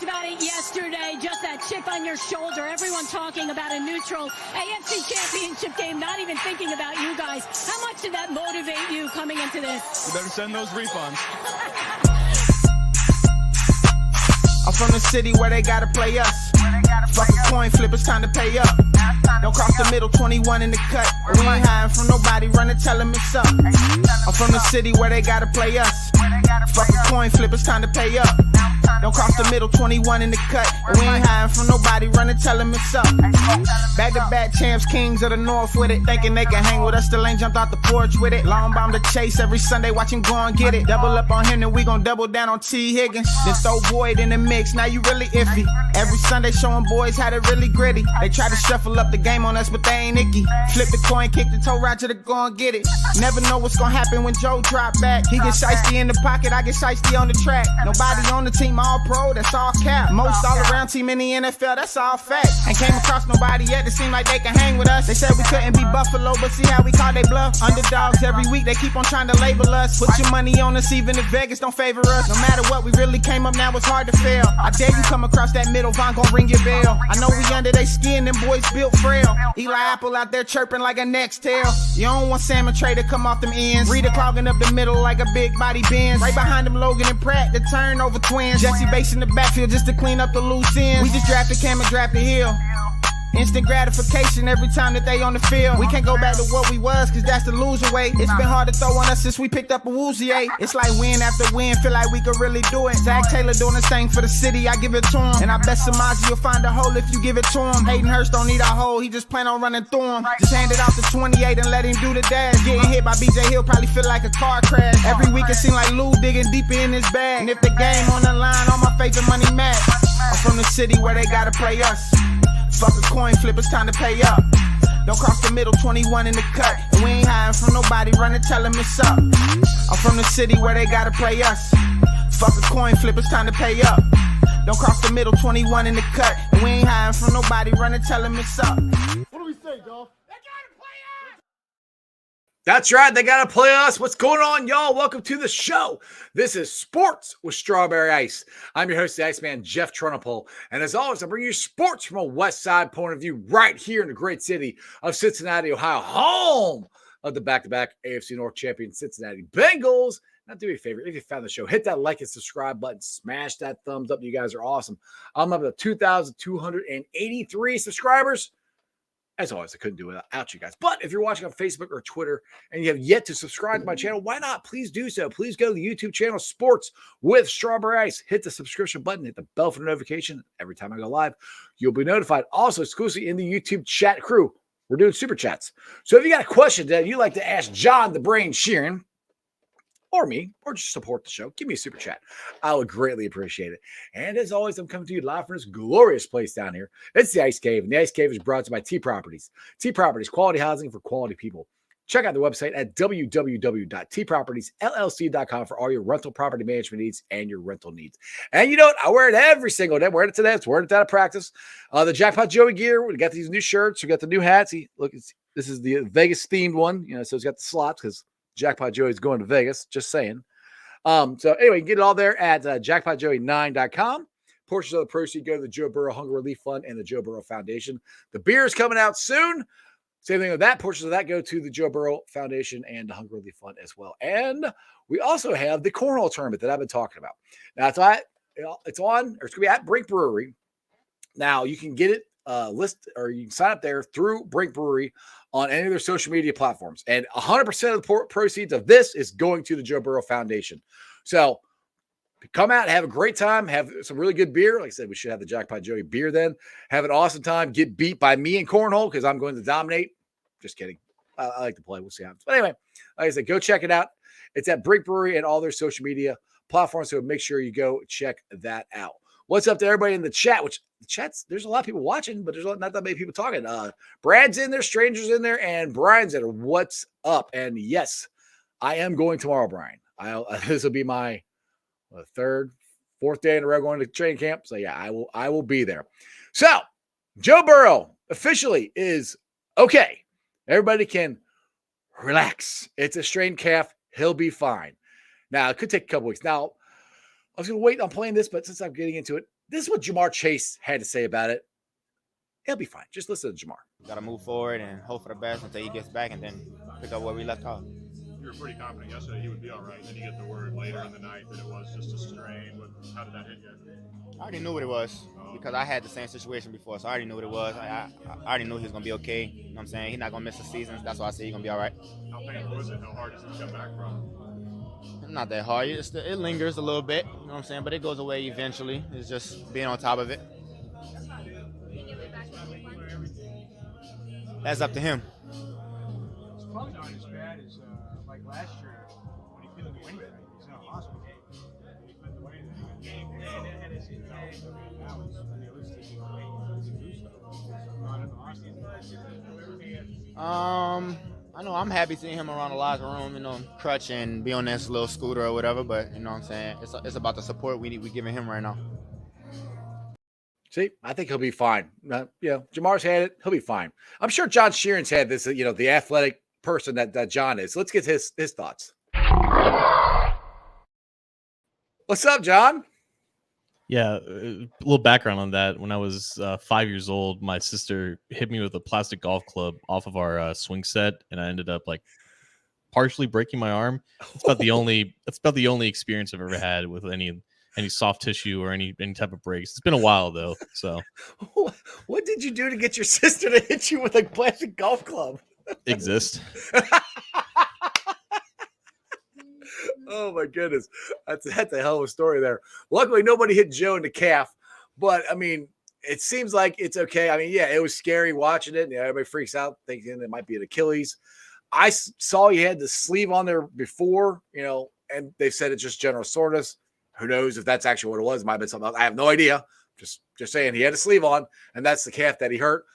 talked about it yesterday, just that chip on your shoulder. Everyone talking about a neutral AFC Championship game, not even thinking about you guys. How much did that motivate you coming into this? You better send those refunds. I'm from the city where they gotta play us. Fuck a coin flip, it's time to pay up. Don't cross the middle, 21 in the cut. We ain't hiding from nobody, run and tell them it's up. I'm from the city where they gotta play us. Fuck a coin flip, it's time to pay up. Don't cross the middle, 21 in the cut. We ain't hiding from nobody, run and tell them it's up. Back-to-back champs, kings of the north with it. Thinking they can hang with us, still ain't jumped out the porch with it. Long bomb to chase every Sunday, watch him go and get it. Double up on him, then we gon' double down on T. Higgins. Then throw Boyd in the mix, now you really iffy. Every Sunday showing boys how to really gritty. They try to shuffle up the game on us, but they ain't icky. Flip the coin, kick the toe Roger to go and get it. Never know what's gonna happen when Joe drop back. He get shiesty in the pocket, I get shiesty on the track. Nobody on the team all pro, that's all cap. Most all around team in the NFL, that's all fact. Ain't came across nobody yet that seem like they can hang with us. They said we couldn't be Buffalo, but see how we call they bluff. Underdogs every week, they keep on trying to label us. Put your money on us, even if Vegas don't favor us. No matter what, we really came up, now it's hard to fail. I dare you come across that middle, Von gon' ring your bell. I know we under they skin, them boys built frail. Eli Apple out there chirping like a next tail. You don't want Salmon Trey to come off them ends. Rita clogging up the middle like a big body Benz. Right behind them Logan and Pratt, the turnover twins. Jesse Bates in the backfield just to clean up the loose ends. We just drafted Cam and drafted Hill. Instant gratification every time that they on the field. We can't go back to what we was, cause that's the loser way. It's been hard to throw on us since we picked up a woozy. It's like win after win, feel like we could really do it. Zach Taylor doing the same for the city, I give it to him. And I bet Samaji will find a hole if you give it to him. Hayden Hurst don't need a hole, he just plan on running through him. Just hand it off to 28 and let him do the dash. Getting hit by BJ Hill probably feel like a car crash. Every week it seem like Lou digging deeper in his bag. And if the game on the line, all my favorite money match. I'm from the city where they gotta play us. Fuck a coin flip, it's time to pay up. Don't cross the middle, 21 in the cut. And we ain't hiding from nobody, run and tell them it's up. I'm from the city where they gotta play us. Fuck a coin flip, it's time to pay up. Don't cross the middle, 21 in the cut. And we ain't hiding from nobody, run and tell them it's up. What do we say, dog? That's right. They got to play us. What's going on, y'all? Welcome to the show. This is Sports with Strawberry Ice. I'm your host, the Iceman, Jeff Trunapole. And as always, I bring you sports from a West Side point of view right here in the great city of Cincinnati, Ohio, home of the back-to-back AFC North champion Cincinnati Bengals. Now, do me a favor. If you found the show, hit that like and subscribe button. Smash that thumbs up. You guys are awesome. I'm up to 2,283 subscribers. As always, I couldn't do it without you guys. But if you're watching on Facebook or Twitter and you have yet to subscribe to my channel, why not? Please do so. Please go to the YouTube channel, Sports with Strawberry Ice. Hit the subscription button. Hit the bell for the notification. Every time I go live, you'll be notified. Also, exclusively in the YouTube chat crew, we're doing super chats. So if you got a question that you'd like to ask John the Brain Sheeran, or me, or just support the show, give me a super chat. I would greatly appreciate it. And as always, I'm coming to you live from this glorious place down here. It's the Ice Cave, and the Ice Cave is brought to you by T Properties. T Properties, quality housing for quality people. Check out the website at www.tpropertiesllc.com for all your rental property management needs and your rental needs. And you know what? I wear it every single day. I'm wearing it today. I'm wearing it out of practice. The Jackpot Joey gear. We got these new shirts. We got the new hats. Look, this is the Vegas themed one. You know, so it's got the slots because Jackpot Joey's going to Vegas, just saying. So anyway, you can get it all there at jackpotjoey9.com. Portions of the proceeds go to the Joe Burrow Hunger Relief Fund and the Joe Burrow Foundation. The beer is coming out soon. Same thing with that. Portions of that go to the Joe Burrow Foundation and the Hunger Relief Fund as well. And we also have the cornhole tournament that I've been talking about. Now, it's going to be at Brink Brewery. Now, you can get it list, or you can sign up there through Brink Brewery on any of their social media platforms. And 100% of the proceeds of this is going to the Joe Burrow Foundation. So come out, have a great time, have some really good beer. Like I said, we should have the Jackpot Joey beer then. Have an awesome time. Get beat by me in cornhole because I'm going to dominate. Just kidding. I like to play. We'll see how it happens. But anyway, like I said, go check it out. It's at Brink Brewery and all their social media platforms. So make sure you go check that out. What's up to everybody in the chat? Which the chats, there's a lot of people watching, but there's not that many people talking. Brad's in there, Stranger's in there, and Brian's in there. What's up? And yes, I am going tomorrow, Brian. This will be my third, fourth day in a row going to training camp. So yeah, I will be there. So Joe Burrow officially is okay. Everybody can relax. It's a strained calf. He'll be fine. Now, it could take a couple weeks. Now, I was going to wait on playing this, but since I'm getting into it, This is what Jamar Chase had to say about it. He'll be fine. Just listen to Jamar. Got to move forward and hope for the best until he gets back and then pick up where we left off. You were pretty confident yesterday he would be all right. Then you get the word later in the night that it was just a strain. How did that hit you? I already knew what it was because I had the same situation before, so I already knew what it was. I already knew he was going to be okay. You know what I'm saying? He's not going to miss the season. That's why I said he's going to be all right. How painful is it? How hard is it to come back from? Not that hard. It lingers a little bit, you know what I'm saying? But it goes away eventually. It's just being on top of it. That's up to him. It's probably not as bad as like last year when he couldn't do anything. He's in a hospital. He couldn't do anything. And it's now it's realistic to do stuff. He's not in the hospital. I know I'm happy seeing him around the locker room, you know, crutch and be on this little scooter or whatever. But you know what I'm saying? It's about the support we giving him right now. See, I think he'll be fine. Jamar's had it. He'll be fine. I'm sure John Sheeran's had this, the athletic person that John is. Let's get his thoughts. What's up, John? Yeah, a little background on that. When I was 5 years old, my sister hit me with a plastic golf club off of our swing set, and I ended up like partially breaking my arm. That's about the only experience I've ever had with any soft tissue or any type of breaks. It's been a while though. So, what did you do to get your sister to hit you with a plastic golf club? Exist. Oh my goodness, that's a hell of a story there. Luckily, nobody hit Joe in the calf, but I mean, it seems like it's okay. I mean, yeah, it was scary watching it. Everybody freaks out thinking it might be an Achilles. I saw you had the sleeve on there before, and they said it's just general soreness. Who knows if that's actually what it was? It might have been something else. I have no idea. Just saying he had a sleeve on, and that's the calf that he hurt.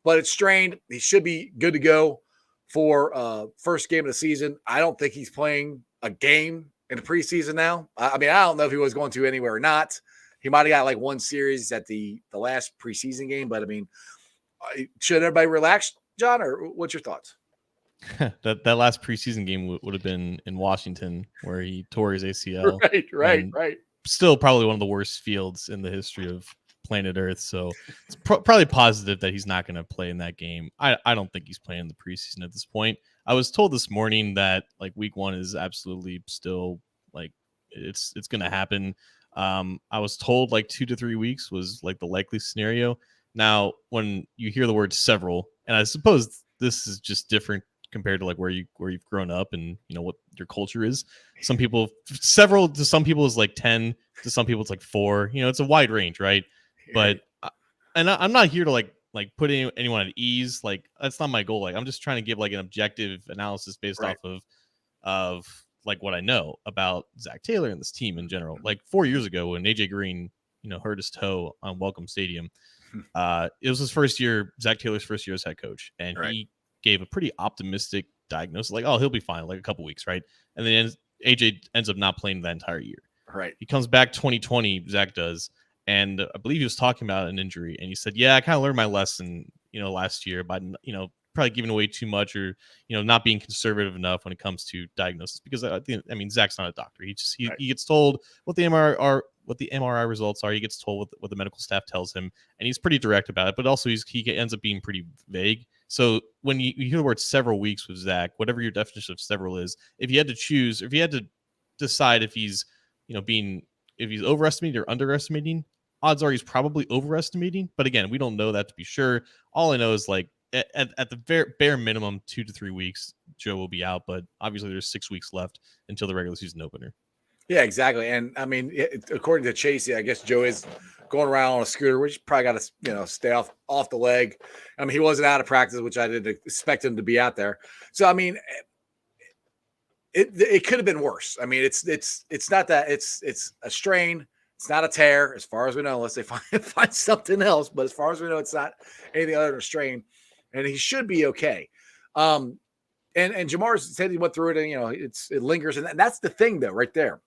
But it's strained. He should be good to go for first game of the season. I don't think he's playing a game in the preseason now. I mean, I don't know if he was going to anywhere or not. He might have got like one series at the last preseason game. But, I mean, should everybody relax, John, or what's your thoughts? that last preseason game would have been in Washington where he tore his ACL. Right. Still probably one of the worst fields in the history of planet Earth. So it's probably positive that he's not going to play in that game. I don't think he's playing the preseason at this point. I was told this morning that like week 1 is absolutely still like it's going to happen. I was told like 2 to 3 weeks was like the likely scenario. Now, when you hear the word several, and I suppose this is just different compared to like where you've grown up and what your culture is. Several to some people is like 10, to some people it's like 4. It's a wide range, right? But I'm not here to like put anyone at ease. Like that's not my goal. Like I'm just trying to give like an objective analysis based off of like what I know about Zach Taylor and this team in general. Like 4 years ago when AJ Green hurt his toe on Welcome Stadium, it was his first year, Zach Taylor's first year as head coach, and he gave a pretty optimistic diagnosis, like, oh, he'll be fine, like a couple weeks, right? And then AJ ends up not playing that entire year. Right. He comes back 2020, Zach does, and I believe he was talking about an injury, and he said, yeah, I kind of learned my lesson, last year by, probably giving away too much or, not being conservative enough when it comes to diagnosis, because Zach's not a doctor. He gets told what the MRI results are. He gets told what the medical staff tells him, and he's pretty direct about it, but also he ends up being pretty vague. So when you hear the word several weeks with Zach, whatever your definition of several is, if you had to choose, or if you had to decide if he's, if he's overestimating or underestimating, odds are he's probably overestimating. But again, we don't know that to be sure. All I know is like at the bare minimum, 2 to 3 weeks, Joe will be out. But obviously there's 6 weeks left until the regular season opener. Yeah, exactly. And I mean, according to Chase, I guess Joe is going around on a scooter, which probably got to, stay off the leg. I mean, he wasn't out of practice, which I didn't expect him to be out there. So, I mean, it could have been worse. I mean, it's not that it's a strain. It's not a tear as far as we know, unless they find something else. But as far as we know, it's not anything other than a strain, and he should be okay. And Jamar said he went through it, and it lingers, and that's the thing though, right there,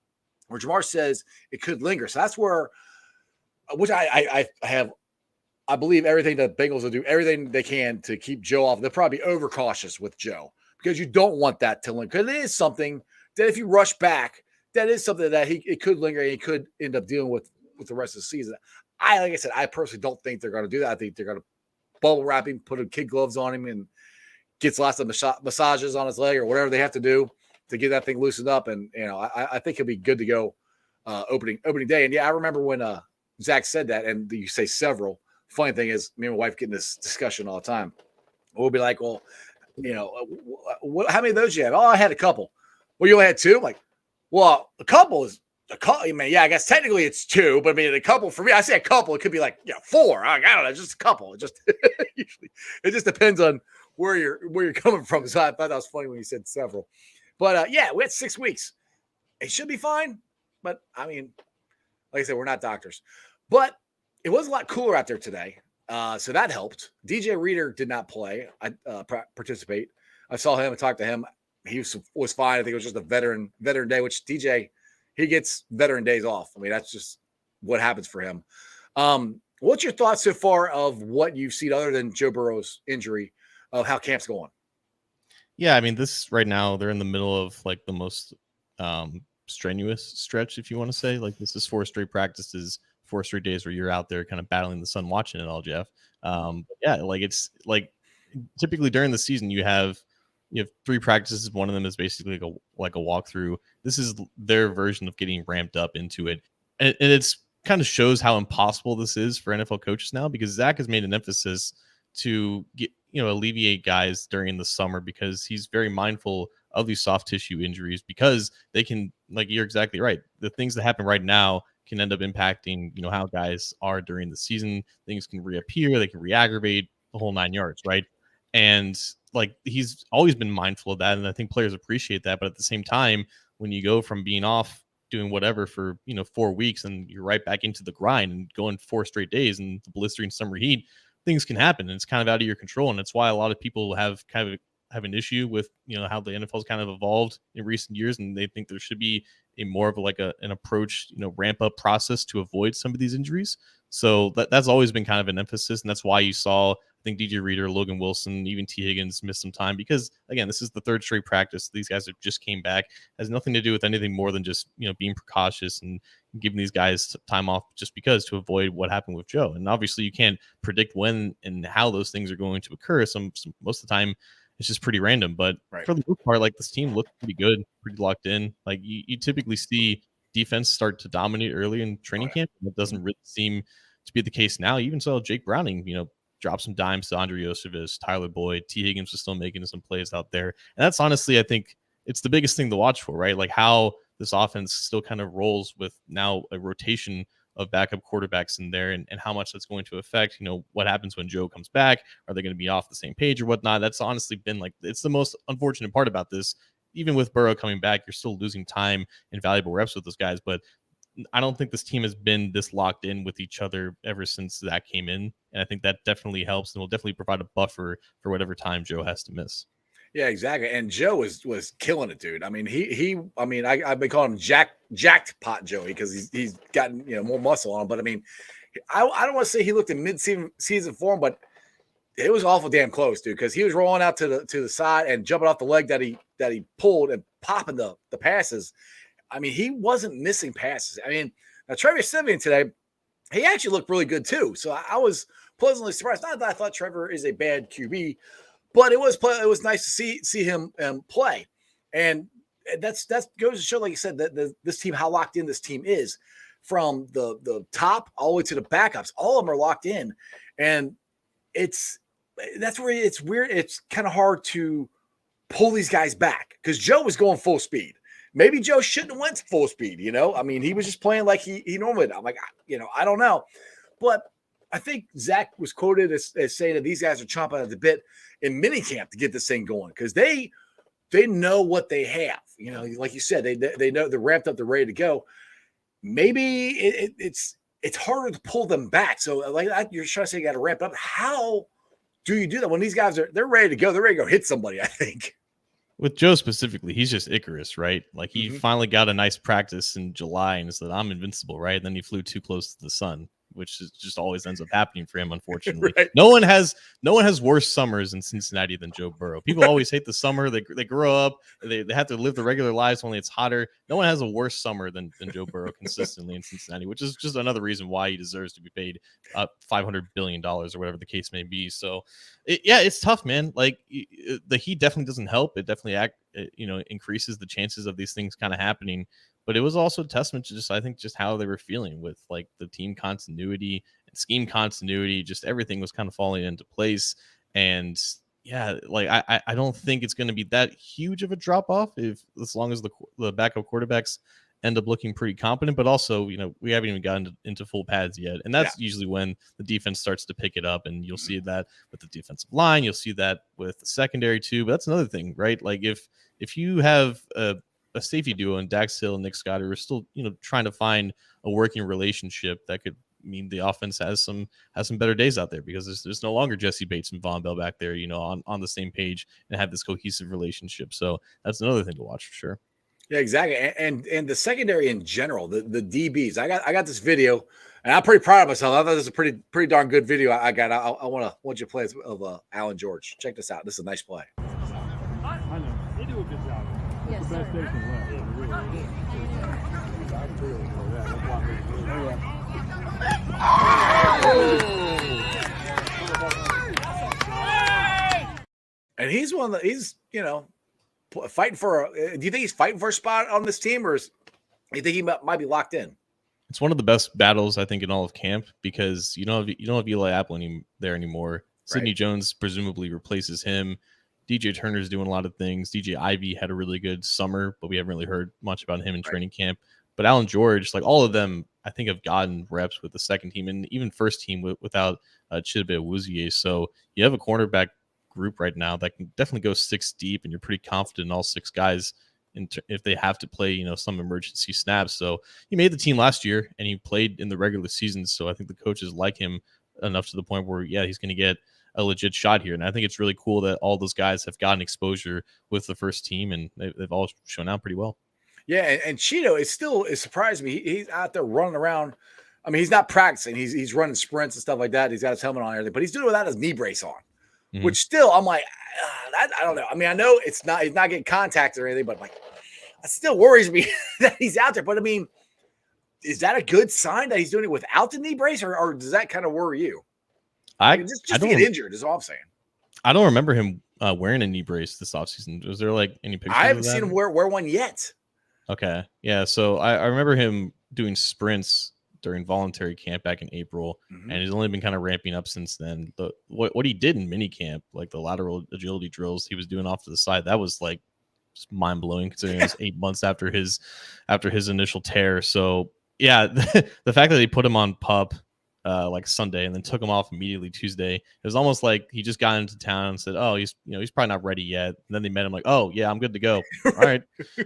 where Jamar says it could linger. So that's where, which I believe everything the Bengals will do everything they can to keep Joe off. They'll probably be overcautious with Joe because you don't want that to linger. Because it is something that if you rush back, that is something that it could linger and he could end up dealing with the rest of the season. like I said, I personally don't think they're going to do that. I think they're going to bubble wrap him, put kid gloves on him, and gets lots of massages on his leg or whatever they have to do to get that thing loosened up. And I think he'll be good to go opening day. And yeah, I remember when Zach said that, and you say several. Funny thing is, me and my wife get in this discussion all the time. We'll be like, well, how many of those you have? Oh, I had a couple. Well, you only had two? I'm like, well, a couple is a couple. I mean, yeah, I guess technically it's two, but I mean, a couple for me, I say a couple, it could be like, four. I don't know, just a couple. It just usually it just depends on where you're coming from. So I thought that was funny when you said several. But yeah, we had 6 weeks. It should be fine. But I mean, like I said, we're not doctors. But it was a lot cooler out there today. So that helped. DJ Reader did not play. I participate. I saw him and talked to him. He was fine. I think it was just a veteran day, which DJ, he gets veteran days off. I mean, that's just what happens for him. What's your thoughts so far of what you've seen other than Joe Burrow's injury of how camp's going? Yeah, I mean, this right now, they're in the middle of like the most strenuous stretch, if you want to say. Like, this is 4 straight practices, 4 straight days where you're out there kind of battling the sun, watching it all, Jeff. Yeah, like it's like typically during the season you have 3 practices. One of them is basically like a walkthrough. This is their version of getting ramped up into it, and it's kind of shows how impossible this is for NFL coaches now, because Zach has made an emphasis to get alleviate guys during the summer, because he's very mindful of these soft tissue injuries, because they can, like, you're exactly right, the things that happen right now can end up impacting how guys are during the season. Things can reappear, they can re-aggravate, the whole 9 yards, right? And like, he's always been mindful of that, and I think players appreciate that. But at the same time, when you go from being off doing whatever for 4 weeks and you're right back into the grind and going 4 straight days in the blistering summer heat, things can happen, and it's kind of out of your control. And that's why a lot of people have an issue with how the NFL's kind of evolved in recent years, and they think there should be a more of an approach, ramp up process to avoid some of these injuries. So that's always been kind of an emphasis, and that's why you saw, I think, DJ Reader, Logan Wilson, even T. Higgins miss some time, because again, this is the 3rd straight practice. These guys have just came back. It has nothing to do with anything more than just being precautious and giving these guys time off just because, to avoid what happened with Joe. And obviously you can't predict when and how those things are going to occur. Most of the time it's just pretty random, but for the most part, like, this team looked pretty good, pretty locked in. Like, you typically see defense start to dominate early in training camp. It doesn't really seem to be the case now. You even saw Jake Browning, drop some dimes to Andre Yosevis, Tyler Boyd, T. Higgins was still making some plays out there. And that's honestly, I think it's the biggest thing to watch for, right? Like, how this offense still kind of rolls with now a rotation of backup quarterbacks in there, and how much that's going to affect, what happens when Joe comes back. Are they going to be off the same page or whatnot? That's honestly been it's the most unfortunate part about this. Even with Burrow coming back, you're still losing time and valuable reps with those guys. But I don't think this team has been this locked in with each other ever since Zach came in. And I think that definitely helps and will definitely provide a buffer for whatever time Joe has to miss. Yeah, exactly. And Joe was killing it, dude. I mean, I've been calling him jacked pot Joey, because he's gotten more muscle on him. But I mean, I don't want to say he looked in mid-season form, but it was awful damn close, dude. Because he was rolling out to the side and jumping off the leg that he pulled and popping the passes. I mean, he wasn't missing passes. I mean, now Trevor Siemian today, he actually looked really good too. So I was pleasantly surprised. Not that I thought Trevor is a bad QB, but it was nice to see him play. And that goes to show, like you said, that this team, how locked in this team is, from the top all the way to the backups. All of them are locked in, and that's where it's weird. It's kind of hard to pull these guys back, because Joe was going full speed. Maybe Joe shouldn't have went full speed. I mean, he was just playing like he normally did. I'm like, I don't know, but I think Zach was quoted as saying that these guys are chomping at the bit in minicamp to get this thing going, because they know what they have. Like you said, they know they're ramped up, they're ready to go. Maybe it's harder to pull them back. So like you're trying to say, you got to ramp up. How do you do that when these guys they're ready to go? They're ready to go hit somebody, I think. With Joe specifically, he's just Icarus, right? Like, he finally got a nice practice in July and said, I'm invincible, right? And then he flew too close to the sun. which is just always ends up happening for him, unfortunately. Right. No one has worse summers in Cincinnati than Joe Burrow. People always hate the summer. They grow up, they have to live the regular lives, only it's hotter. No one has a worse summer than Joe Burrow consistently in Cincinnati, which is just another reason why he deserves to be paid $500 billion or whatever the case may be. So it's tough, man. Like the heat definitely doesn't help. It definitely increases the chances of these things kind of happening. But it was also a testament to I think how they were feeling with like the team continuity and scheme continuity. Just everything was kind of falling into place. And yeah, like I don't think it's going to be that huge of a drop off as long as the backup quarterbacks end up looking pretty competent. But also, we haven't even gotten into full pads yet, and that's usually when the defense starts to pick it up. And you'll see that with the defensive line, you'll see that with the secondary too. But that's another thing, right? Like if you have a safety duo in Dax Hill and Nick Scott who are still, trying to find a working relationship, that could mean the offense has some better days out there, because there's no longer Jesse Bates and Von Bell back there, on the same page and have this cohesive relationship. So that's another thing to watch for sure. Yeah, exactly. And the secondary in general, the DBs. I got this video, and I'm pretty proud of myself. I thought this was a pretty darn good video. I got. I want you to play it of Alan George. Check this out. This is a nice play. I know. They do a good job. Yes, It's the best sir. station left. It really is. I feel that. That's why And he's fighting for. Do you think he's fighting for a spot on this team, or do you think he might be locked in? It's one of the best battles, I think, in all of camp, because you don't have Eli Apple there anymore. Sidney Jones presumably replaces him. DJ Turner's doing a lot of things. DJ Ivy had a really good summer, but we haven't really heard much about him in training camp. But Alan George, like all of them, I think have gotten reps with the second team and even first team without Chidobe Awuzie. So you have a cornerback group right now that can definitely go 6 deep, and you're pretty confident in all 6 guys if they have to play, some emergency snaps. So he made the team last year and he played in the regular season. So I think the coaches like him enough to the point where, he's going to get a legit shot here. And I think it's really cool that all those guys have gotten exposure with the first team, and they've all shown out pretty well. Yeah, and Cheeto it surprised me. He's out there running around. I mean, he's not practicing. He's running sprints and stuff like that. He's got his helmet on and everything, but he's doing it without his knee brace on, which still, I'm like, I don't know. I mean, I know he's not getting contact or anything, but like, it still worries me that he's out there. But I mean, is that a good sign that he's doing it without the knee brace, or does that kind of worry you? Just to get injured is all I'm saying. I don't remember him wearing a knee brace this offseason. Was there like any pictures? I haven't seen him wear one yet. Okay. Yeah. So I remember him doing sprints during voluntary camp back in April, and he's only been kind of ramping up since then. What he did in mini camp, like the lateral agility drills he was doing off to the side, that was like just mind blowing, considering it was 8 months after his initial tear. So yeah, the fact that they put him on PUP like Sunday and then took him off immediately Tuesday, it was almost like he just got into town and said, oh, he's probably not ready yet. And then they met him like, oh yeah, I'm good to go. All right.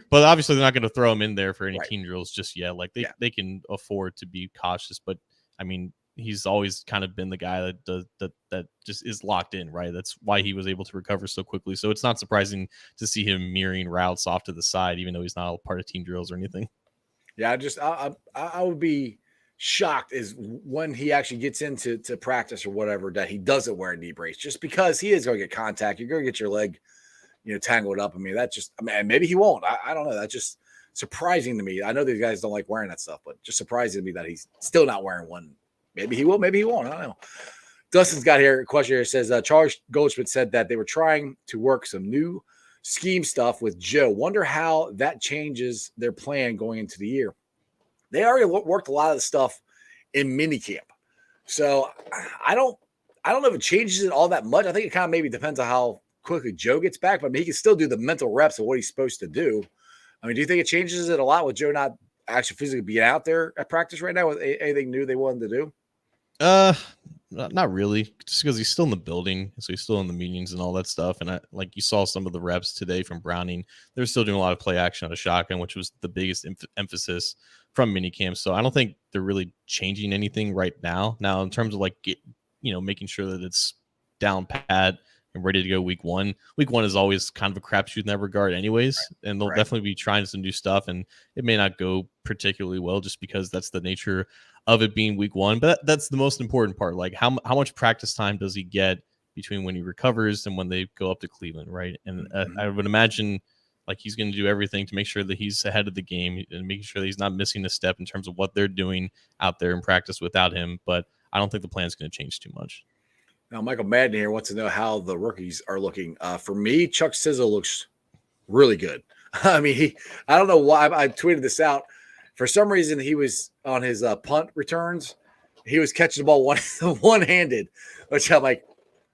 But obviously they're not going to throw him in there for any team drills just yet. Like they can afford to be cautious, but I mean, he's always kind of been the guy that does that just is locked in, right? That's why he was able to recover so quickly. So it's not surprising to see him mirroring routes off to the side, even though he's not a part of team drills or anything. Yeah, I would be shocked is when he actually gets into practice or whatever that he doesn't wear a knee brace, just because he is going to get contact. You're going to get your leg, tangled up. I mean, maybe he won't. I don't know. That's just surprising to me. I know these guys don't like wearing that stuff, but just surprising to me that he's still not wearing one. Maybe he will, maybe he won't. I don't know. Dustin's got here a question here. It says Charles Goldschmidt said that they were trying to work some new scheme stuff with Joe. Wonder how that changes their plan going into the year. They already worked a lot of the stuff in minicamp. So I don't know if it changes it all that much. I think it kind of maybe depends on how quickly Joe gets back, but I mean, he can still do the mental reps of what he's supposed to do. I mean, do you think it changes it a lot with Joe not actually physically being out there at practice right now with anything new they wanted to do? Not really, just because he's still in the building, so he's still in the meetings and all that stuff. And like you saw some of the reps today from Browning, they're still doing a lot of play action on a shotgun, which was the biggest emphasis from minicamp. So I don't think they're really changing anything right now. Now, in terms of like making sure that it's down pat and ready to go week one. Week one is always kind of a crapshoot in that regard anyways, and they'll definitely be trying some new stuff, and it may not go particularly well just because that's the nature of it being week one. But that's the most important part. Like how much practice time does he get between when he recovers and when they go up to Cleveland, right? And I would imagine like he's going to do everything to make sure that he's ahead of the game and making sure that he's not missing a step in terms of what they're doing out there in practice without him. But I don't think the plan is going to change too much. Now, Michael Madden here wants to know how the rookies are looking. For me, Chuck Sizzle looks really good. I mean, I don't know why I tweeted this out. For some reason, he was on his punt returns. He was catching the ball one-handed, which I'm like,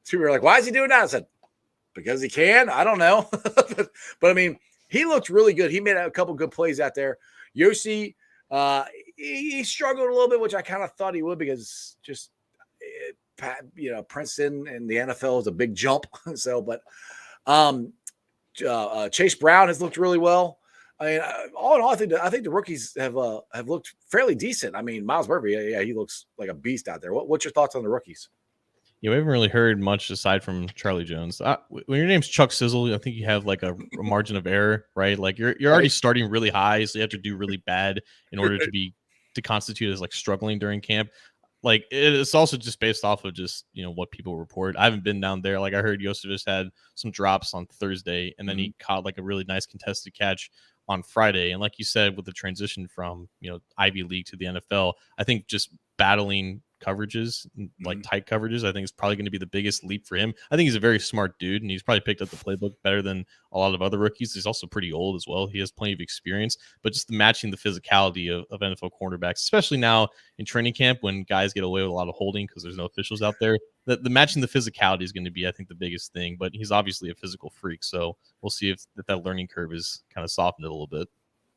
people were like, why is he doing that? I said, because he can. I don't know. but I mean, he looked really good. He made a couple good plays out there. Yossi, he struggled a little bit, which I kind of thought he would because just Princeton and the NFL is a big jump. So, but Chase Brown has looked really well. I mean, all in all, I think the rookies have looked fairly decent. I mean, Miles Murphy, yeah, he looks like a beast out there. What's your thoughts on the rookies? Yeah, we haven't really heard much aside from Charlie Jones. When your name's Chuck Sizzle, I think you have like a margin of error, right? Like you're already starting really high, so you have to do really bad in order to constitute as like struggling during camp. Like it's also just based off of just what people report. I haven't been down there. Like I heard Yosevich had some drops on Thursday, and then he caught like a really nice contested catch on Friday. And like you said, with the transition from Ivy League to the NFL, I think just battling coverages, like tight coverages, I think is probably going to be the biggest leap for him. I think he's a very smart dude, and he's probably picked up the playbook better than a lot of other rookies. He's also pretty old as well. He has plenty of experience, but just matching the physicality of NFL cornerbacks, especially now in training camp when guys get away with a lot of holding because there's no officials out there. The matching the physicality is going to be, I think, the biggest thing. But he's obviously a physical freak, so we'll see if that learning curve is kind of softened a little bit.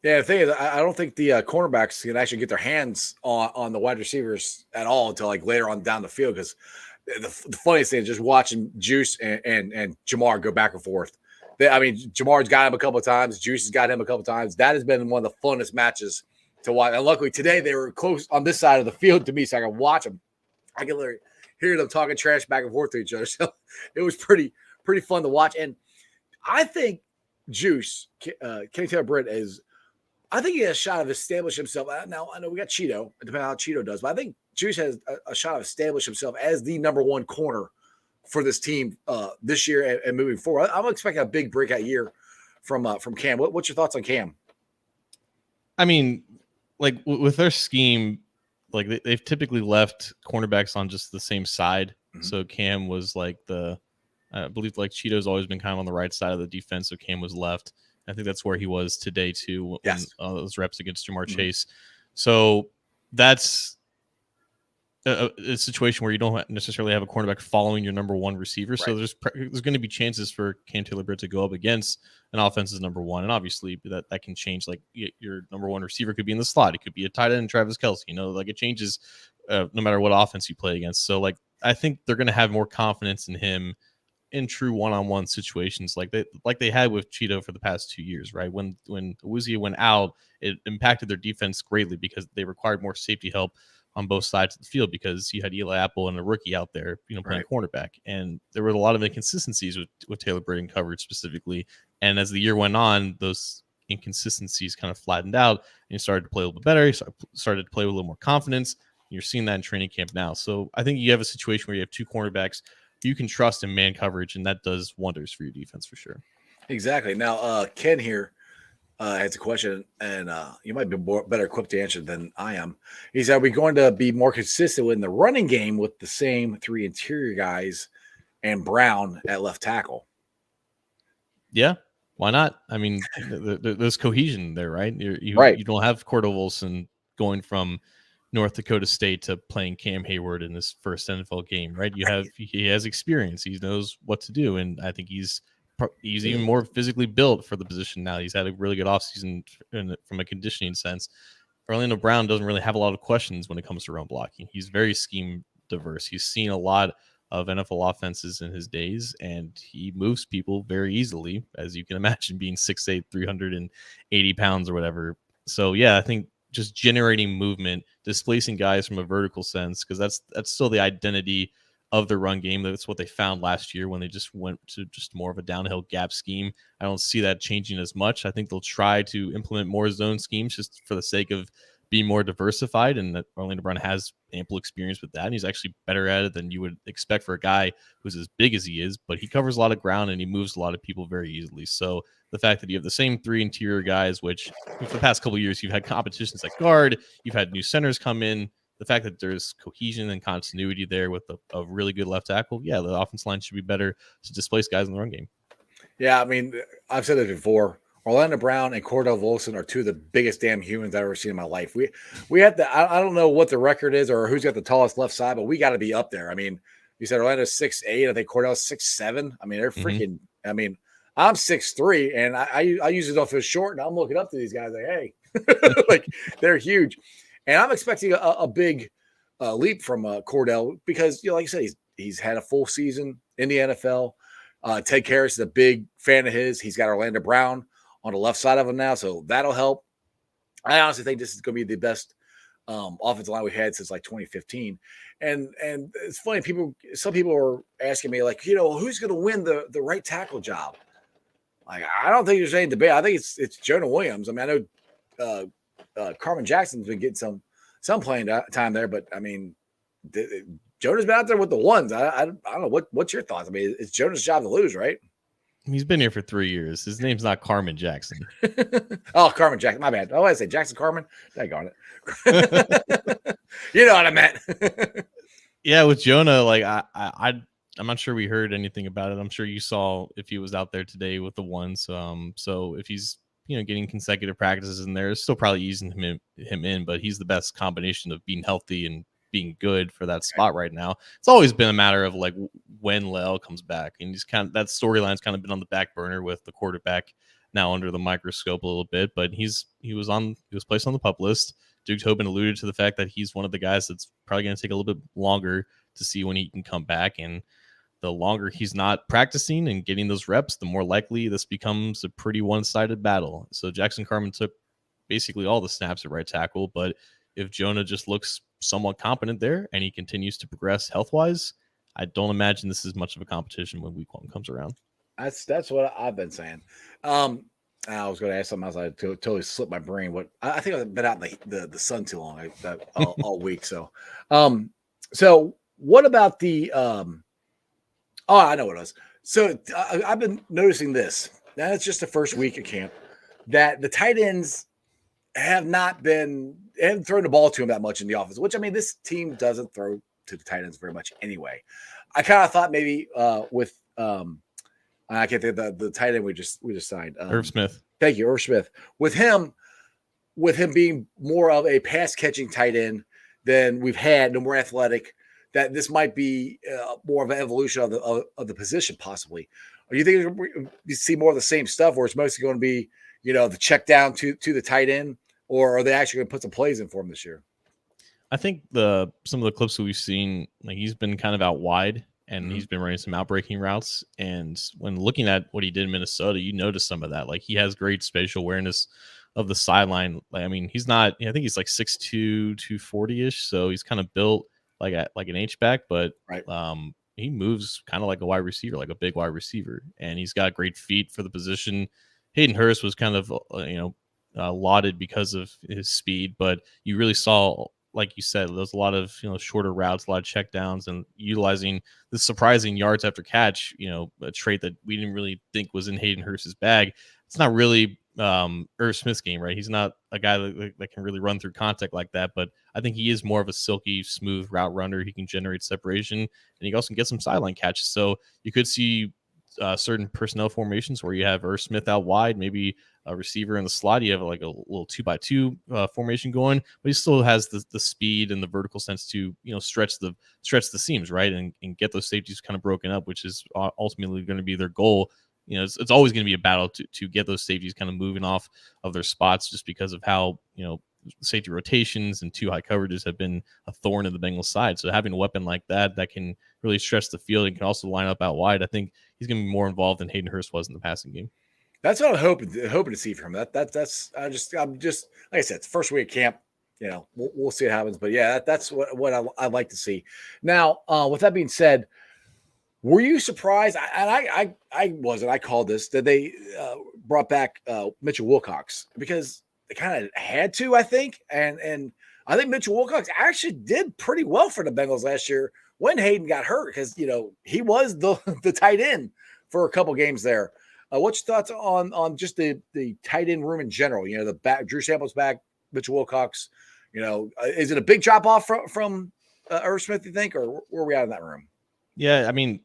Yeah, the thing is, I don't think the cornerbacks can actually get their hands on the wide receivers at all until like later on down the field. Because the funniest thing is just watching Juice and Jamar go back and forth. Jamar's got him a couple of times. Juice has got him a couple of times. That has been one of the funnest matches to watch. And luckily today they were close on this side of the field to me, so I can watch them. I can literally hear them talking trash back and forth to each other. So it was pretty fun to watch. And I think Juice, Kenny Taylor-Britt I think he has a shot of establishing himself. Now, I know we got Cheeto, depending on how Cheeto does, but I think Juice has a shot of establishing himself as the number one corner for this team this year and moving forward. I'm expecting a big breakout year from Cam. What's your thoughts on Cam? I mean, like with their scheme, like they've typically left cornerbacks on just the same side. Mm-hmm. So Cam was like I believe like Cheeto's always been kind of on the right side of the defense, so Cam was left. I think that's where he was today too. When those reps against Jamar Chase. So that's a situation where you don't necessarily have a cornerback following your number one receiver. Right. So there's going to be chances for Cam Taylor-Britt to go up against an offense's number one, and obviously that can change. Like your number one receiver could be in the slot. It could be a tight end, Travis Kelce. Like it changes no matter what offense you play against. So like I think they're going to have more confidence in him in true one-on-one situations like they had with Cheeto for the past 2 years, right? When Awuzie went out, it impacted their defense greatly because they required more safety help on both sides of the field because you had Eli Apple and a rookie out there, playing cornerback. And there were a lot of inconsistencies with Taylor-Britt in coverage specifically. And as the year went on, those inconsistencies kind of flattened out and he started to play a little bit better. He started to play with a little more confidence. You're seeing that in training camp now. So I think you have a situation where you have two cornerbacks you can trust in man coverage, and that does wonders for your defense for sure. Exactly. Now, Ken here has a question, and you might be better equipped to answer than I am. He said, are we going to be more consistent in the running game with the same three interior guys and Brown at left tackle? Yeah, why not? I mean, there's cohesion there, right? You don't have Cordell Wilson going from North Dakota State to playing Cam Hayward in his first NFL game, right? He has experience. He knows what to do. And I think he's even more physically built for the position now. He's had a really good offseason from a conditioning sense. Orlando Brown doesn't really have a lot of questions when it comes to run blocking. He's very scheme diverse. He's seen a lot of NFL offenses in his days, and he moves people very easily, as you can imagine, being 6'8", 380 pounds or whatever. So, yeah, I think just generating movement, displacing guys from a vertical sense, because that's still the identity of the run game. That's what they found last year when they just went to just more of a downhill gap scheme. I don't see that changing as much. I think they'll try to implement more zone schemes just for the sake of being more diversified, and that Orlando Brown has ample experience with that. And he's actually better at it than you would expect for a guy who's as big as he is, but he covers a lot of ground and he moves a lot of people very easily. So the fact that you have the same three interior guys, which for the past couple of years, you've had competitions at guard, you've had new centers come in. The fact that there's cohesion and continuity there with a really good left tackle, yeah, the offense line should be better to displace guys in the run game. Yeah, I mean, I've said this before. Orlando Brown and Cordell Volson are two of the biggest damn humans I've ever seen in my life. We have to. I don't know what the record is or who's got the tallest left side, but we got to be up there. I mean, you said Orlando's 6'8". I think Cordell's 6'7". I mean, they're freaking. I mean, I'm 6'3", and I use it off as short, and I'm looking up to these guys like, hey, like they're huge, and I'm expecting a big leap from Cordell because like you said, he's had a full season in the NFL. Ted Karras is a big fan of his. He's got Orlando Brown on the left side of him now, so that'll help. I honestly think this is going to be the best offensive line we've had since like 2015. And it's funny, some people are asking me like, who's going to win the right tackle job? Like, I don't think there's any debate. I think it's Jonah Williams. I mean, I know Carmen Jackson's been getting some playing time there, but I mean, Jonah's been out there with the ones. I don't know what's your thoughts. I mean, it's Jonah's job to lose, right? He's been here for 3 years. His name's not Carmen Jackson. Oh, Carmen Jackson. My bad. Oh, I say Jackson Carmen. Daggone it. You know what I meant. Yeah, with Jonah, like I'm not sure we heard anything about it. I'm sure you saw if he was out there today with the ones. So if he's getting consecutive practices in there, it's still probably easing him in. But he's the best combination of being healthy and being good for that spot right now. It's always been a matter of like when Lel comes back, and he's that storyline's kind of been on the back burner with the quarterback now under the microscope a little bit. But he was placed on the PUP list. Duke Tobin alluded to the fact that he's one of the guys that's probably going to take a little bit longer to see when he can come back, and the longer he's not practicing and getting those reps, the more likely this becomes a pretty one-sided battle. So Jackson Carmen took basically all the snaps at right tackle, but if Jonah just looks somewhat competent there and he continues to progress health-wise, I don't imagine this is much of a competition when week 1 comes around. That's what I've been saying. I was going to ask something else. I totally slipped my brain. I think I've been out in the sun too long all week. So what about the I know what it was. So I've been noticing this. Now it's just the first week of camp that the tight ends haven't thrown the ball to him that much in the offense, which I mean, this team doesn't throw to the tight ends very much anyway. I kind of thought maybe with I can't think of the tight end we just signed. Irv Smith. Thank you, Irv Smith. With him being more of a pass catching tight end than we've had, no more athletic, that this might be more of an evolution of the position possibly. Are you thinking you see more of the same stuff, or it's mostly going to be the check down to the tight end, or are they actually going to put some plays in for him this year? I think some of the clips that we've seen, like he's been kind of out wide and he's been running some outbreaking routes. And when looking at what he did in Minnesota, you notice some of that. Like he has great spatial awareness of the sideline. Like, I mean, he's not. I think he's like 6'2", 240-ish. So he's kind of built like an H-back, but right. He moves kind of like a wide receiver, like a big wide receiver, and he's got great feet for the position. Hayden Hurst was kind of lauded because of his speed, but you really saw, like you said, there's a lot of shorter routes, a lot of check downs, and utilizing the surprising yards after catch, a trait that we didn't really think was in Hayden Hurst's bag. It's not really Irv Smith's game, right? He's not a guy that can really run through contact like that, but I think he is more of a silky, smooth route runner. He can generate separation, and he also can get some sideline catches. So you could see certain personnel formations where you have Irv Smith out wide, maybe a receiver in the slot. You have like a little 2x2 formation going, but he still has the speed and the vertical sense to stretch the seams, right, and get those safeties kind of broken up, which is ultimately going to be their goal. It's always going to be a battle to get those safeties kind of moving off of their spots, just because of how safety rotations and 2 high coverages have been a thorn in the Bengals side. So having a weapon like that can really stretch the field and can also line up out wide, I think he's going to be more involved than Hayden Hurst was in the passing game. That's what I'm hoping to see from him. I'm just like I said, it's the first week of camp. we'll see what happens. But yeah, that's what I'd like to see. Now, with that being said, were you surprised? I wasn't. I called this that they brought back Mitchell Wilcox because they kind of had to, I think, and I think Mitchell Wilcox actually did pretty well for the Bengals last year when Hayden got hurt because he was the tight end for a couple games there. What's your thoughts on just the tight end room in general? The back, Drew Sample's back, Mitchell Wilcox. Is it a big drop off from Irv Smith? You think, or where are we at in that room? Yeah, I mean,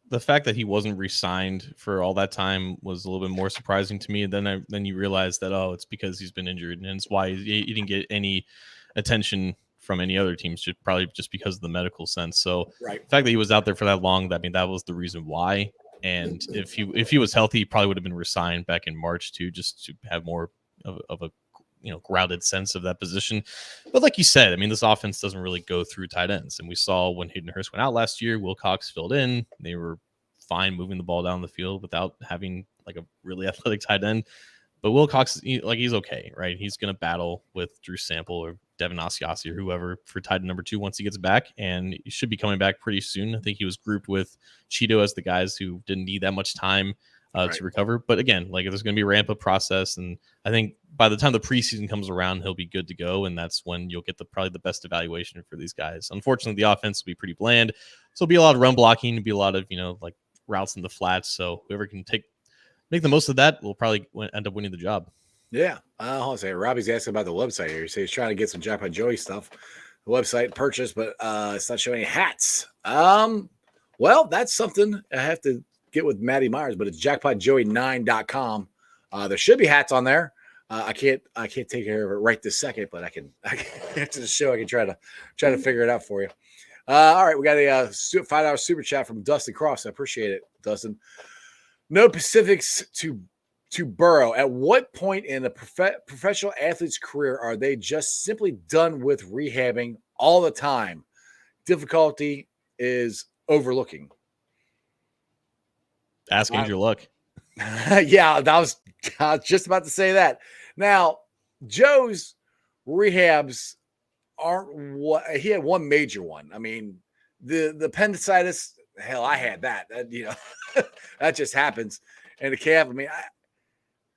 the fact that he wasn't re-signed for all that time was a little bit more surprising to me. Then you realize that it's because he's been injured, and it's why he didn't get any attention from any other teams, probably just because of the medical sense. So right. The fact that he was out there for that long, that was the reason why. And if he was healthy, he probably would have been re-signed back in March too, just to have more of a grounded sense of that position. But like you said, I mean, this offense doesn't really go through tight ends. And we saw when Hayden Hurst went out last year, Wilcox filled in. They were fine moving the ball down the field without having like a really athletic tight end. But Wilcox, he's okay, right? He's going to battle with Drew Sample or Devin Asiasi or whoever for tight end number 2 once he gets back. And he should be coming back pretty soon. I think he was grouped with Cheeto as the guys who didn't need that much time to recover. But again, there's going to be a ramp up process. And I think by the time the preseason comes around, he'll be good to go. And that's when you'll get probably the best evaluation for these guys. Unfortunately, the offense will be pretty bland. So it'll be a lot of run blocking, it'll be a lot of, routes in the flats. So whoever can make the most of that will probably end up winning the job. Yeah. I'll say Robbie's asking about the website here. So he's trying to get some Jackpot Joey stuff, the website purchase, but it's not showing any hats. Well, that's something I have to get with Maddie Myers, but it's jackpotjoey9.com. There should be hats on there. I can't take care of it right this second, but I can after the show I can try to figure it out for you. All right, we got a $5 super chat from Dustin Cross. I appreciate it, Dustin. No specifics to Burrow. At what point in a professional athlete's career are they just simply done with rehabbing all the time? Difficulty is overlooking. Ask Andrew Luck. Yeah, I was just about to say that. Now, Joe's rehabs aren't what he had one major one. I mean, the appendicitis, hell, I had that. That just happens. And the calf, I mean,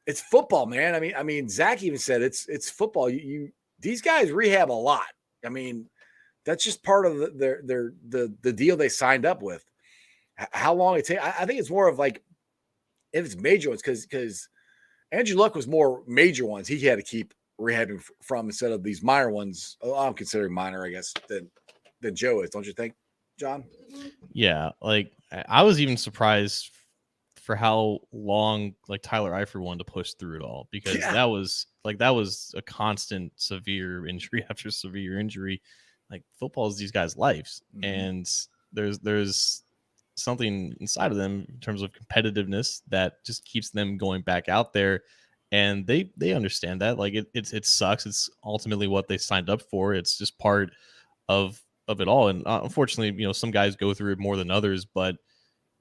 it's football, man. I mean, Zach even said it's football. These guys rehab a lot. I mean, that's just part of the deal they signed up with. How long it takes? I think it's more of like if it's major ones because Andrew Luck was more major ones he had to keep rehabbing from instead of these minor ones. I'm considering minor, I guess, than Joe is. Don't you think, John? Yeah, I was even surprised for how long Tyler Eifert wanted to push through it all because that was a constant severe injury after severe injury. Football is these guys' lives, and there's something inside of them in terms of competitiveness that just keeps them going back out there, and they understand that. It sucks. It's ultimately what they signed up for. It's just part of it all, and unfortunately, some guys go through it more than others. But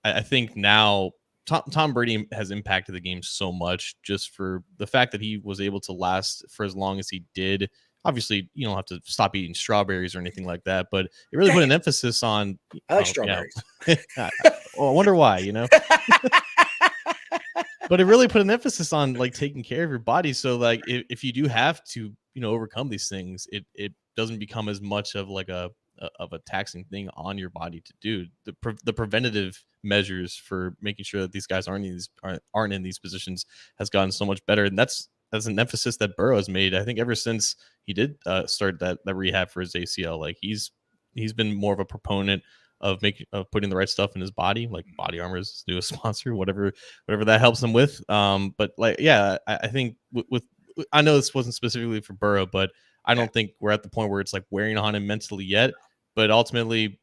I think now Tom Brady has impacted the game so much just for the fact that he was able to last for as long as he did. Obviously, you don't have to stop eating strawberries or anything like that, but it really put an emphasis on. I like strawberries. I wonder why, But it really put an emphasis on taking care of your body. So if you do have to, overcome these things, it doesn't become as much of a taxing thing on your body to do. The preventative measures for making sure that these guys aren't in these positions has gotten so much better, and that's an emphasis that Burrow has made. I think ever since he did start that rehab for his ACL, he's been more of a proponent of putting the right stuff in his body, like Body Armor is his newest sponsor, whatever that helps him with. But I think with I know this wasn't specifically for Burrow, but I don't think we're at the point where it's wearing on him mentally yet. But ultimately,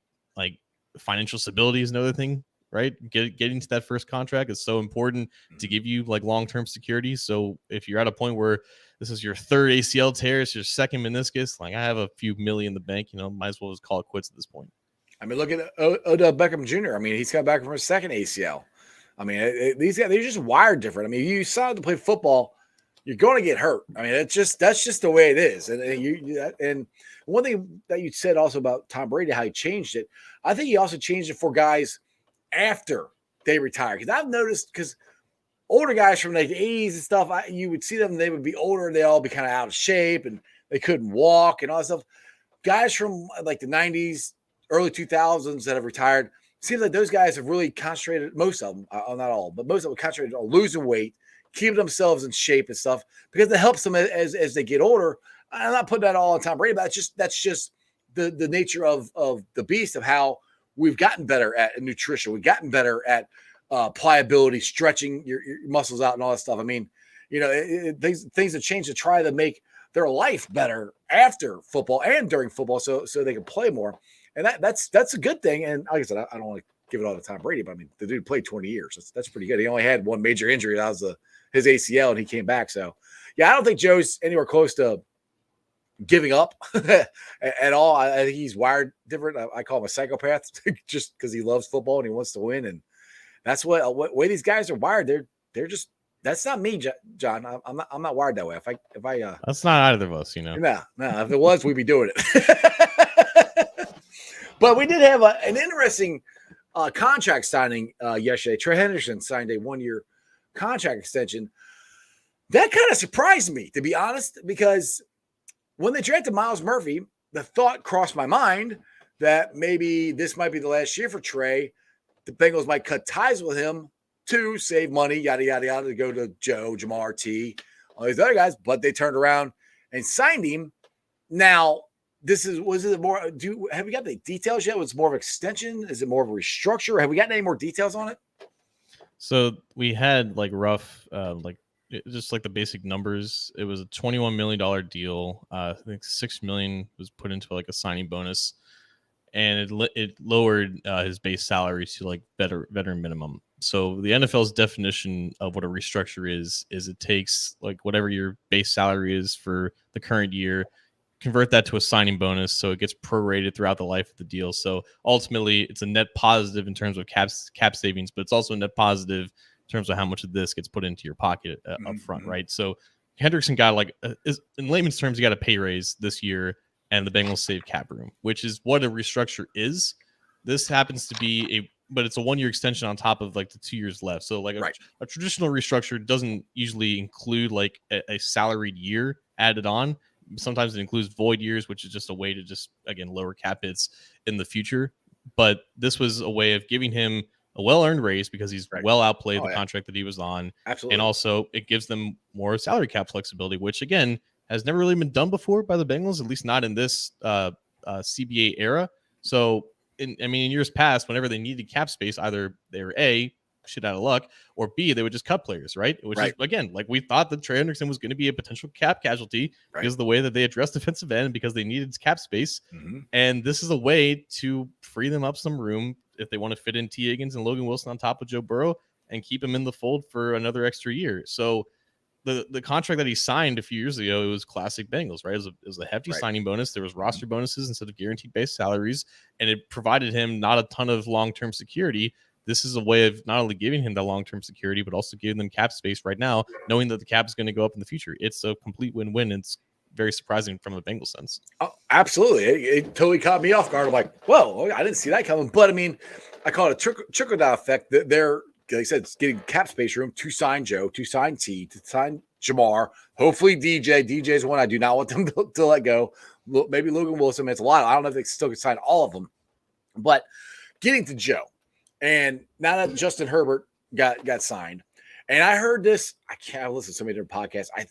financial stability is another thing, right? Getting to that first contract is so important to give you long-term security. So if you're at a point where this is your third ACL tear, it's your second meniscus, I have a few million in the bank, might as well just call it quits at this point. I mean, look at Odell Beckham Jr. I mean, he's come back from his second ACL. I mean, these guys, they're just wired different. I mean, you saw them play football. you're going to get hurt. I mean, that's just the way it is. And one thing that you said also about Tom Brady, how he changed it, I think he also changed it for guys after they retire. Because I've noticed, because older guys from like the 80s and stuff, you would see them, they would be older and they all be kind of out of shape and they couldn't walk and all that stuff. Guys from like the 90s, early 2000s that have retired, seems like those guys have really concentrated, most of them, not all, but most of them concentrated on losing weight, keeping themselves in shape and stuff, because it helps them as they get older. I'm not putting that all on Tom Brady, but that's just the nature of the beast, of how we've gotten better at nutrition. We've gotten better at pliability, stretching your muscles out and all that stuff. I mean, things have changed to try to make their life better after football and during football, so they can play more. And that's a good thing. And like I said, I don't want to give it all to Tom Brady, but I mean, the dude played 20 years. That's pretty good. He only had one major injury. That was his ACL, and he came back. So, yeah, I don't think Joe's anywhere close to giving up at all. I think he's wired different. I call him a psychopath just because he loves football and he wants to win. And that's what way these guys are wired. They're just, that's not me, John. I'm not wired that way. If I that's not either of us, No, if it was, we'd be doing it. But we did have an interesting contract signing yesterday. Trey Henderson signed a 1-year contract extension. That kind of surprised me, to be honest, because when they drafted Myles Murphy, the thought crossed my mind that maybe this might be the last year for Trey. The Bengals might cut ties with him to save money, yada, yada, yada, to go to Joe, Jamar T, all these other guys, but they turned around and signed him. Now, was it more, have we got the details yet? Was it more of an extension? Is it more of a restructure? Have we gotten any more details on it? So we had like rough, just like the basic numbers. It was a $21 million deal. I think $6 million was put into like a signing bonus, and it lowered his base salary to like veteran minimum. So the NFL's definition of what a restructure is it takes like whatever your base salary is for the current year, convert that to a signing bonus, so it gets prorated throughout the life of the deal. So ultimately, it's a net positive in terms of cap savings, but it's also a net positive in terms of how much of this gets put into your pocket up front, right? So Hendrickson got in layman's terms, he got a pay raise this year, and the Bengals saved cap room, which is what a restructure is. This happens to be but it's a 1-year extension on top of like the 2 years left. So like a traditional restructure doesn't usually include like a salaried year added on. Sometimes it includes void years, which is just a way to just, again, lower cap hits in the future. But this was a way of giving him a well-earned raise because he's well outplayed the contract that he was on. Absolutely. And also it gives them more salary cap flexibility, which again has never really been done before by the Bengals, at least not in this CBA era. So in years past, whenever they needed cap space, either they were A, shit out of luck, or B, they would just cut players, right? Which is, again, like we thought that Trey Hendrickson was going to be a potential cap casualty because of the way that they addressed defensive end, because they needed cap space. And this is a way to free them up some room if they want to fit in T. Higgins and Logan Wilson on top of Joe Burrow and keep him in the fold for another extra year. So the contract that he signed a few years ago, it was classic Bengals, right? It was a hefty signing bonus. There was roster bonuses instead of guaranteed base salaries, and it provided him not a ton of long-term security. This is a way of not only giving him the long-term security, but also giving them cap space right now, knowing that the cap is going to go up in the future. It's a complete win-win. It's very surprising from a Bengals sense. Oh, absolutely. It totally caught me off guard. I'm like, whoa, I didn't see that coming. But I mean, I call it a trickle-down effect. They're, like I said, it's getting cap space room to sign Joe, to sign T, to sign Jamar, hopefully DJ. DJ's one I do not want them to let go. Maybe Logan Wilson. It's a lot. I don't know if they still can sign all of them. But getting to Joe, and now that Justin Herbert got signed, and I heard this, I listened to so many different podcasts. I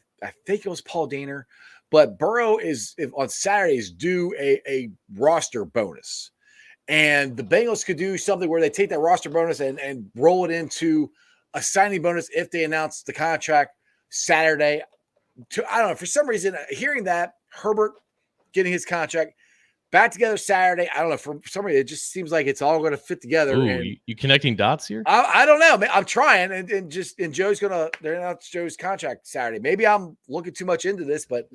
think it was Paul Daner, but Burrow is on Saturdays due a roster bonus. And the Bengals could do something where they take that roster bonus and roll it into a signing bonus if they announce the contract Saturday. I don't know. For some reason, hearing that, Herbert getting his contract back together Saturday, I don't know. For some reason, it just seems like it's all going to fit together. Ooh, and you connecting dots here? I don't know. I'm trying. And Joe's they're announcing Joe's contract Saturday. Maybe I'm looking too much into this, but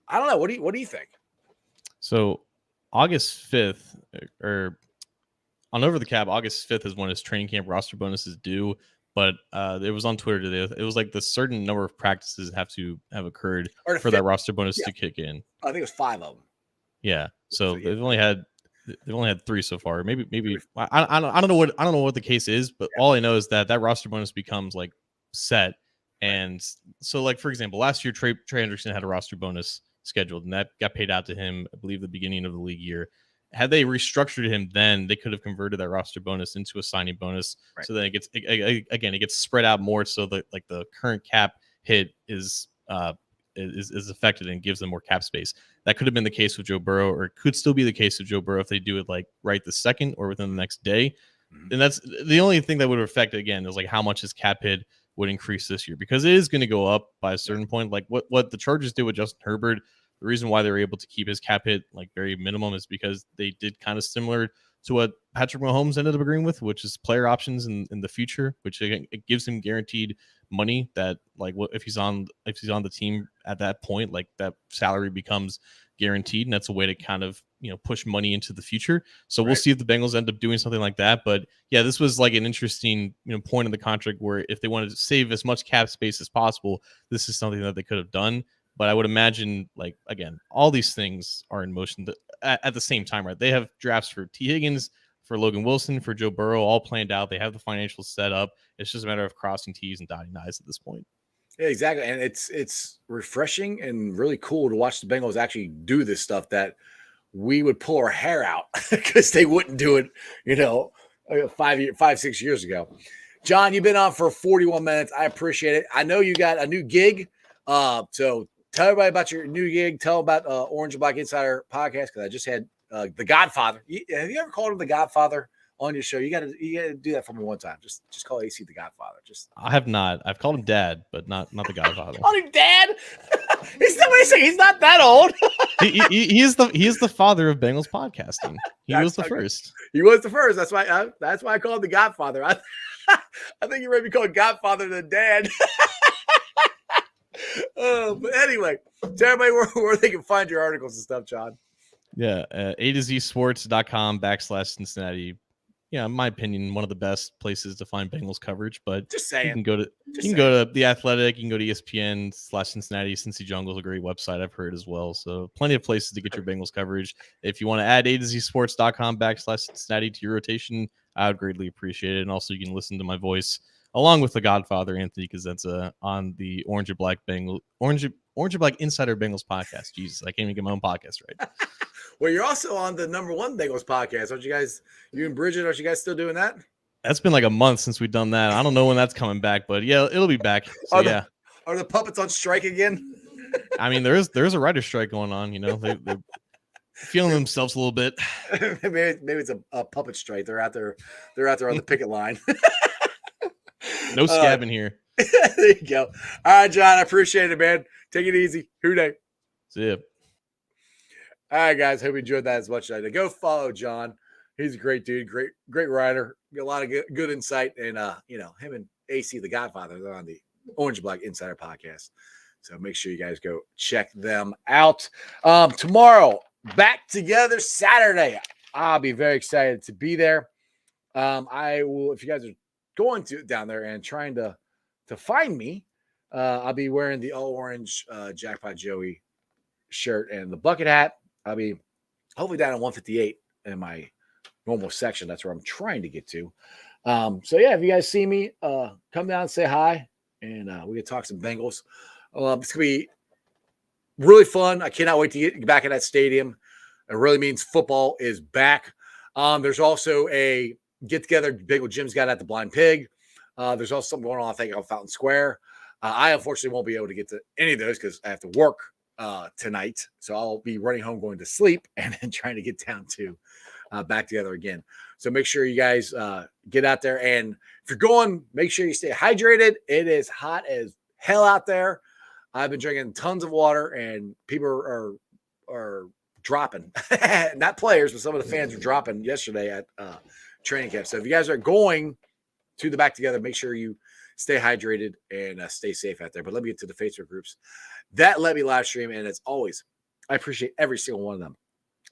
I don't know. What do you think? So August 5th, or on Over the Cap, August 5th is when his training camp roster bonus is due. but it was on Twitter today. It was like the certain number of practices have to have occurred Or for that roster bonus to kick in. I think it was 5 of them. Yeah, so they've only had 3 so far. Maybe I don't know what the case is, but all I know is that roster bonus becomes like set. And so, like, for example, last year Trey Hendrickson had a roster bonus scheduled, and that got paid out to him, I believe, the beginning of the league year. Had they restructured him, then they could have converted that roster bonus into a signing bonus. Right. So then it gets spread out more, so that like the current cap hit is affected and gives them more cap space. That could have been the case with Joe Burrow, or it could still be the case with Joe Burrow if they do it like right this second or within the next day. Mm-hmm. And that's the only thing that would affect, again, is like how much his cap hit would increase this year, because it is going to go up by a certain point. Like what the Chargers did with Justin Herbert, the reason why they were able to keep his cap hit like very minimum is because they did kind of similar to what Patrick Mahomes ended up agreeing with, which is player options in the future, which again, it gives him guaranteed money that, like, what if he's on the team at that point, like that salary becomes guaranteed, and that's a way to kind of, you know, push money into the future. So we'll see if the Bengals end up doing something like that. But yeah, this was like an interesting, you know, point in the contract where if they wanted to save as much cap space as possible, this is something that they could have done. But I would imagine, like, again, all these things are in motion at the same time, right? They have drafts for T. Higgins, for Logan Wilson, for Joe Burrow, all planned out. They have the financials set up. It's just a matter of crossing T's and dotting I's at this point. Yeah, exactly. And it's refreshing and really cool to watch the Bengals actually do this stuff that we would pull our hair out because they wouldn't do it, you know, 6 years ago. John, you've been on for 41 minutes. I appreciate it. I know you got a new gig. So tell everybody about your new gig. Tell about Orange and Black Insider podcast, because I just had The Godfather. Have you ever called him The Godfather on your show? You got to do that for me one time. Just call AC The Godfather. I have not. I've called him Dad, but not The Godfather. Called him Dad. He's not that old. he is the father of Bengals podcasting. He was the first. He was the first. That's why I called him The Godfather. I think you might be called Godfather than Dad. But anyway, tell everybody where they can find your articles and stuff, John. Yeah, A to Z Sports.com/Cincinnati. Yeah, in my opinion, one of the best places to find Bengals coverage. But just saying, you can go to The Athletic, you can go to ESPN/Cincinnati. Cincy Jungle is a great website, I've heard as well. So plenty of places to get your Bengals coverage. If you want to add A to Z Sports.com/Cincinnati to your rotation, I would greatly appreciate it. And also, you can listen to my voice along with the Godfather Anthony Cosenza on the Orange and Black Insider Bengals podcast. Jesus, I can't even get my own podcast right. Well, you're also on the #1 Bengals podcast. Aren't you guys? You and Bridget, aren't you guys still doing that? That's been like a month since we've done that. I don't know when that's coming back, but yeah, it'll be back. So are the puppets on strike again? I mean, there's a writer's strike going on. You know, they're feeling themselves a little bit. maybe it's a puppet strike. They're out there on the picket line. No scabbing here. There you go. All right, John, I appreciate it, man. Take it easy. Who day? See ya. All right, guys. Hope you enjoyed that as much as I did. Go follow John. He's a great dude, great writer. Got a lot of good insight, and him and AC the Godfather, they're on the Orange and Black Insider podcast. So make sure you guys go check them out. Tomorrow, back together Saturday. I'll be very excited to be there. I will, if you guys are going to down there and trying to find me, I'll be wearing the all orange Jackpot Joey shirt and the bucket hat. I'll be hopefully down at 158 in my normal section. That's where I'm trying to get to. So yeah, if you guys see me, come down and say hi, and we can talk some Bengals. It's gonna be really fun. I cannot wait to get back in that stadium. It really means football is back. There's also a get together Bengal Jim's got at the Blind Pig. There's also something going on, I think, on Fountain Square. I unfortunately won't be able to get to any of those because I have to work tonight. So I'll be running home, going to sleep, and then trying to get down to back together again. So make sure you guys get out there. And if you're going, make sure you stay hydrated. It is hot as hell out there. I've been drinking tons of water, and people are dropping. Not players, but some of the fans were dropping yesterday at training camp. So if you guys are going to the back together, make sure you stay hydrated and stay safe out there. But let me get to the Facebook groups that let me live stream. And as always, I appreciate every single one of them.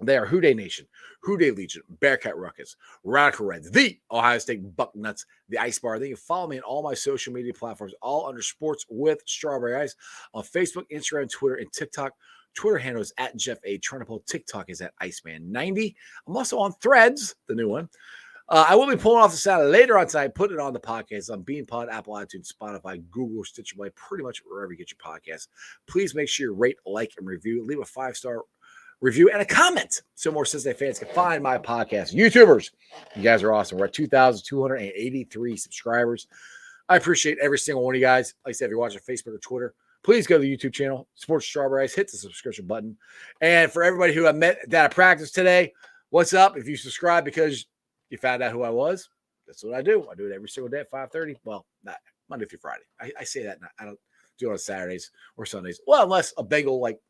They are Who Dey Nation, Who Dey Legion, Bearcat Ruckus, Radical Reds, the Ohio State Bucknuts, the Ice Bar. They can follow me on all my social media platforms, all under Sports with Strawberry Ice on Facebook, Instagram, Twitter, and TikTok. Twitter handle is at Jeff A. Turnipole. TikTok is at Iceman90. I'm also on Threads, the new one. I will be pulling off the sound later on tonight, putting it on the podcast on BeanPod, Apple iTunes, Spotify, Google, Stitcher Play, pretty much wherever you get your podcasts. Please make sure you rate, like, and review. Leave a 5-star review and a comment so more Cincinnati fans can find my podcast. YouTubers, you guys are awesome. We're at 2,283 subscribers. I appreciate every single one of you guys. Like I said, if you're watching Facebook or Twitter, please go to the YouTube channel, Sports Strawberry Ice, hit the subscription button. And for everybody who I met that I practiced today, what's up? If you subscribe because you found out who I was, that's what I do. I do it every single day at 5:30. Well, not Monday through Friday. I say that. I don't do it on Saturdays or Sundays. Well, unless a Bengal like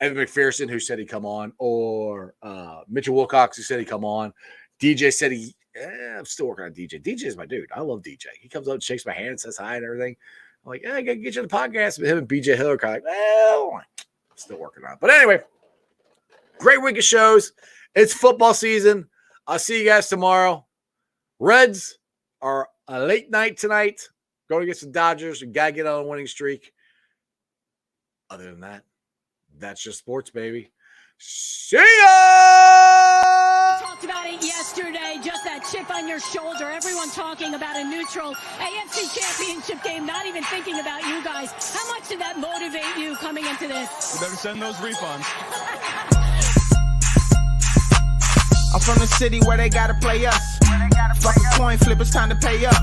Evan McPherson, who said he'd come on, or Mitchell Wilcox, who said he'd come on. DJ said I'm still working on DJ. DJ is my dude. I love DJ. He comes up and shakes my hand and says hi and everything. I'm like, I got to get you on the podcast. But him and BJ Hill are kind of like, well, I'm still working on it. But anyway, great week of shows. It's football season. I'll see you guys tomorrow. Reds are a late night tonight. Going against the Dodgers. We got to get on a winning streak. Other than that, that's just sports, baby. See ya! Talked about it yesterday, just that chip on your shoulder. Everyone talking about a neutral AFC championship game, not even thinking about you guys. How much did that motivate you coming into this? You better send those refunds. I'm from the city where they gotta play us. Fuck a coin flip, it's time to pay up.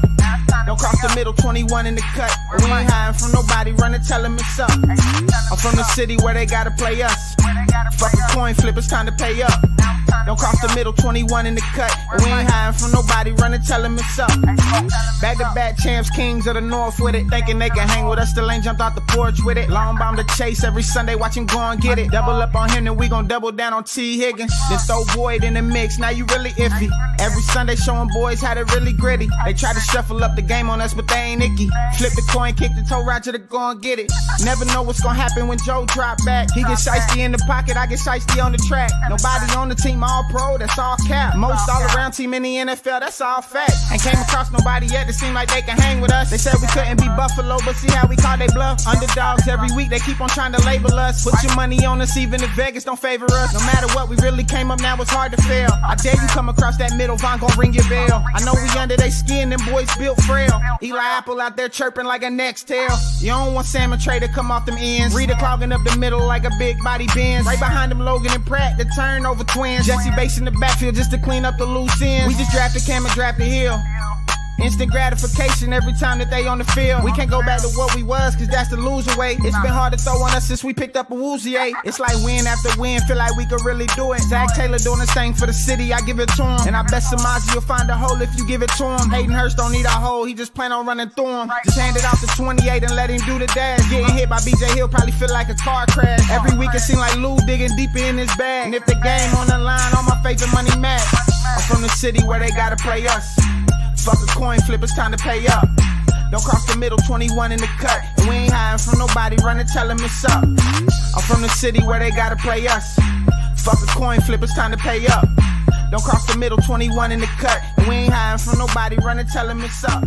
Don't cross the middle, 21 in the cut. We ain't hiding from nobody, run and tell them it's up. I'm from the city where they gotta play us. Fuck a coin flip, it's time to pay up. Don't cross the middle, 21 in the cut. We ain't hiding from nobody, run and tell them it's up. Back-to-back champs, kings of the north with it. Thinking they can hang with us, still ain't jumped out the porch with it. Long bomb to chase every Sunday, watch him go and get it. Double up on him, then we gon' double down on T. Higgins. Then throw Boyd in the mix, now you really iffy. Every Sunday showing boys how to really gritty. They try to shuffle up the game on us, but they ain't icky. Flip the coin, kick the toe right to the go and get it. Never know what's gonna happen when Joe drop back. He get shiesty in the pocket, I get shiesty on the track. Nobody on the team all pro, that's all cap. Most all around team in the NFL, that's all fact. Ain't came across nobody yet that seem like they can hang with us. They said we couldn't be Buffalo, but see how we call they bluff. Underdogs every week, they keep on trying to label us. Put your money on us, even if Vegas don't favor us. No matter what, we really came up, now it's hard to fail. I dare you come across that middle, Von gon' ring your bell. I know we under they skin, them boys built frail. Eli Apple out there chirping like a next tail. You don't want Salmon Trey to come off them ends. Rita clogging up the middle like a big body Benz. Right behind them Logan and Pratt, the turnover twins. Jesse Bates in the backfield just to clean up the loose ends. We just drafted Cam and drafted Hill. Instant gratification every time that they on the field. We can't go back to what we was, cause that's the loser way. It's been hard to throw on us since we picked up a Woozier. It's like win after win, feel like we could really do it. Zach Taylor doing his thing for the city, I give it to him. And I bet Samaji will find a hole if you give it to him. Hayden Hurst don't need a hole, he just plan on running through him. Just hand it off to 28 and let him do the dash. Getting hit by BJ Hill probably feel like a car crash. Every week it seem like Lou digging deeper in his bag. And if the game on the line, all my favorite money match. I'm from the city where they gotta play us. Fuck a coin flip, it's time to pay up. Don't cross the middle, 21 in the cut. And we ain't hiding from nobody, run and tell them it's up. I'm from the city where they gotta play us. Fuck a coin flip, it's time to pay up. Don't cross the middle, 21 in the cut. And we ain't hiding from nobody, run and tell them it's up.